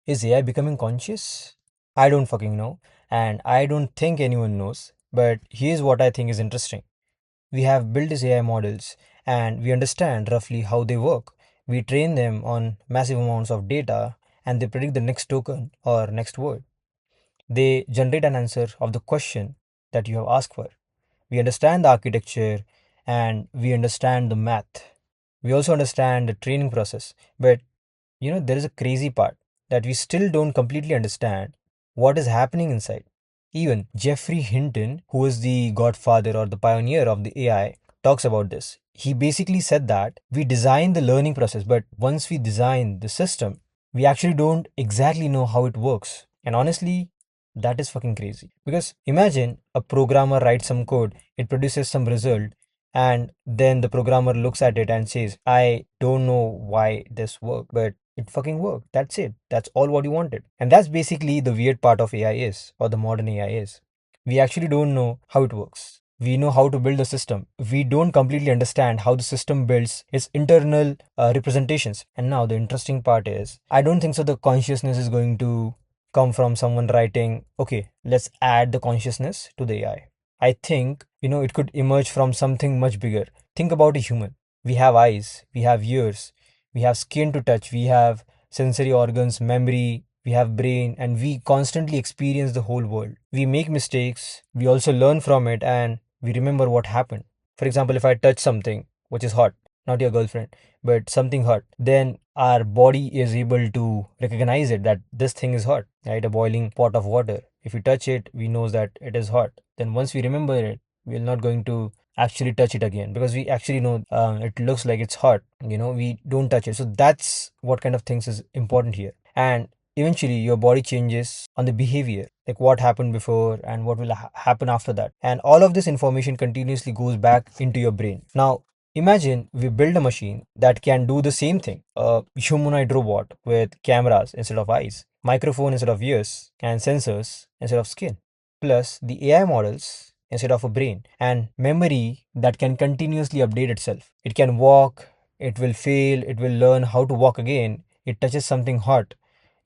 Is AI becoming conscious? I don't fucking know, and I don't think anyone knows. But here's what I think is interesting. We have built these AI models and we understand roughly how they work. We train them on massive amounts of data and they predict the next token or next word. They generate an answer of the question that you have asked for. We understand the architecture and we understand the math. We also understand the training process. But there is a crazy part that we still don't completely understand what is happening inside. Even Jeffrey Hinton, who is the godfather or the pioneer of the AI, talks about this. He basically said that we design the learning process, but once we design the system, we actually don't exactly know how it works. And honestly, that is fucking crazy. Because imagine a programmer writes some code, it produces some result, and then the programmer looks at it and says, I don't know why this worked, but it fucking worked. That's it. That's all what you wanted. And that's basically the weird part of AI is, or the modern AI is. We actually don't know how it works. We know how to build a system. We don't completely understand how the system builds its internal representations. And now the interesting part is, I don't think so the consciousness is going to come from someone writing, okay, let's add the consciousness to the AI. I think, it could emerge from something much bigger. Think about a human. We have eyes, we have ears, we have skin to touch, we have sensory organs, memory, we have brain, and we constantly experience the whole world. We make mistakes, we also learn from it, and we remember what happened. For example, if I touch something which is hot, not your girlfriend, but something hot, then our body is able to recognize it that this thing is hot, right? A boiling pot of water. If we touch it, we know that it is hot. Then once we remember it, we're not going to actually touch it again because we actually know it looks like it's hot. We don't touch it. So that's what kind of things is important here. And eventually your body changes on the behavior, like what happened before and what will happen after that, and all of this information continuously goes back into your brain. Now imagine we build a machine that can do the same thing, a humanoid robot with cameras instead of eyes, microphone instead of ears, and sensors instead of skin, plus the AI models instead of a brain, and memory that can continuously update itself. It can walk, it will fail, it will learn how to walk again. It touches something hot,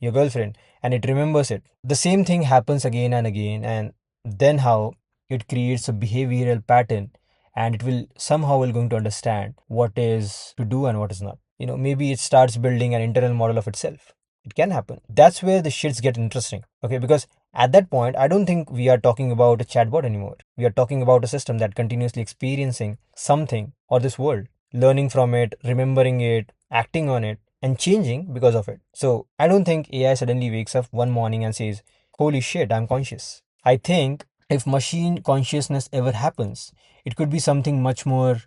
your girlfriend, and it remembers it. The same thing happens again and again, and then how it creates a behavioral pattern and it will somehow will going to understand what is to do and what is not. Maybe it starts building an internal model of itself. It can happen. That's where the shits get interesting. Okay, because at that point, I don't think we are talking about a chatbot anymore. We are talking about a system that continuously experiencing something or this world, learning from it, remembering it, acting on it, and changing because of it. So I don't think AI suddenly wakes up one morning and says, holy shit, I'm conscious. I think if machine consciousness ever happens, it could be something much more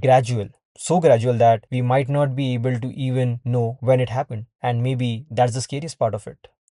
gradual. So gradual that we might not be able to even know when it happened. And maybe that's the scariest part of it.